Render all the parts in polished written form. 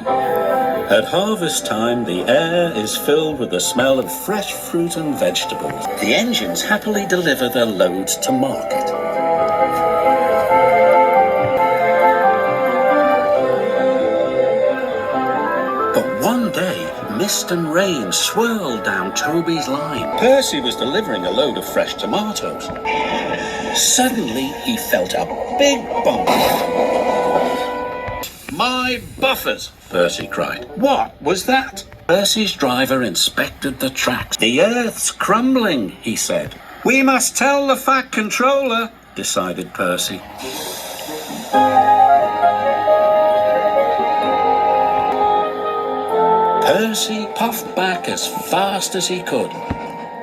At harvest time, the air is filled with the smell of fresh fruit and vegetables. The engines happily deliver their loads to market. But one day, mist and rain swirled down Toby's line. Percy was delivering a load of fresh tomatoes. Suddenly, he felt a big bump. "My buffers!" Percy cried. "What was that?" Percy's driver inspected the tracks. "The earth's crumbling," he said. "We must tell the Fat Controller," decided Percy. Percy puffed back as fast as he could.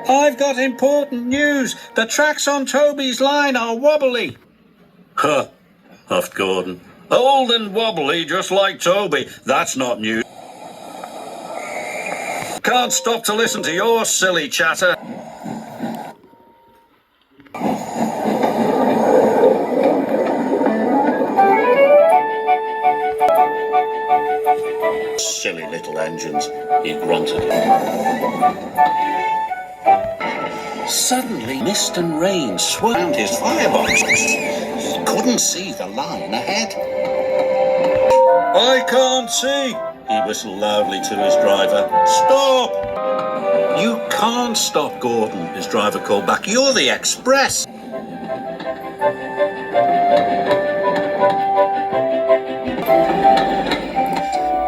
"I've got important news. The tracks on Toby's line are wobbly." "Huh," huffed Gordon. "Old and wobbly, just like Toby. That's not news. Can't stop to listen to your silly chatter." "Silly little engines," he grunted. Suddenly, mist and rain swirled around his fireboxes. He couldn't see the line ahead. "I can't see," he whistled loudly to his driver. "Stop!" "You can't stop, Gordon," his driver called back. "You're the express."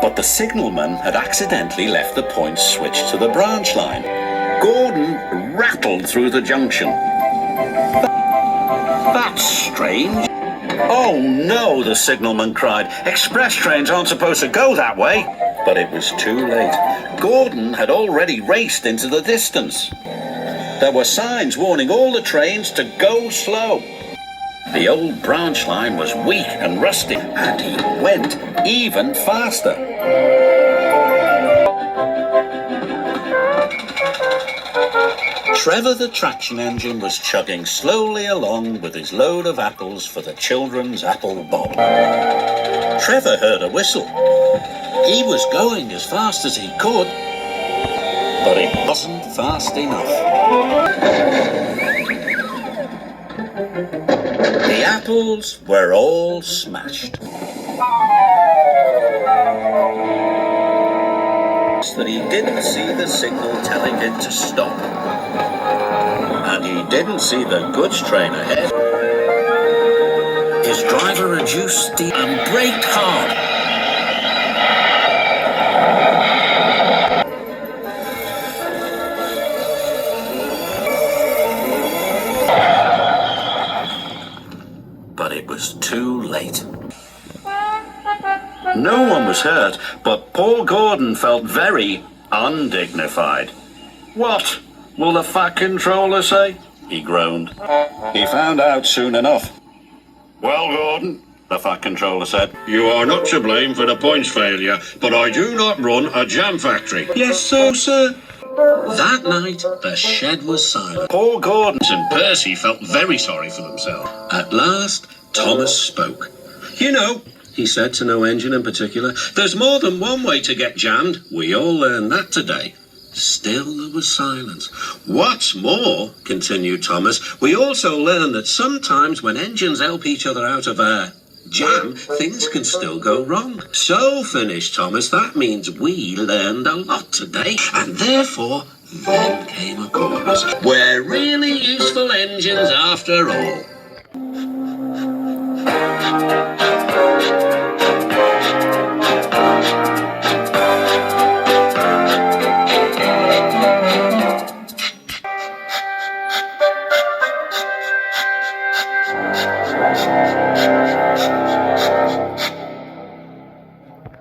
But the signalman had accidentally left the point switched to the branch line. Gordon rattled through the junction. "That's strange." "Oh no," the signalman cried. "Express trains aren't supposed to go that way." But it was too late. Gordon had already raced into the distance. There were signs warning all the trains to go slow. The old branch line was weak and rusty, and he went even faster. Trevor the traction engine was chugging slowly along with his load of apples for the children's apple bob. Trevor heard a whistle. He was going as fast as he could, but it wasn't fast enough. The apples were all smashed. That he didn't see the signal telling him to stop. And he didn't see the goods train ahead. His driver reduced the and braked hard. But it was too late. No one was hurt, but poor Gordon felt very undignified. "What will the Fat Controller say?" he groaned. He found out soon enough. "Well, Gordon," the Fat Controller said, "you are not to blame for the points failure, but I do not run a jam factory." "Yes, sir." That night, the shed was silent. Poor Gordon and Percy felt very sorry for themselves. At last, Thomas spoke. "You know," he said to no engine in particular, "there's more than one way to get jammed. We all learned that today." Still there was silence. "What's more," continued Thomas, "we also learned that sometimes when engines help each other out of a jam, things can still go wrong." "So," finished Thomas, "that means we learned a lot today, and therefore..." Then came a chorus. "We're really useful engines after all."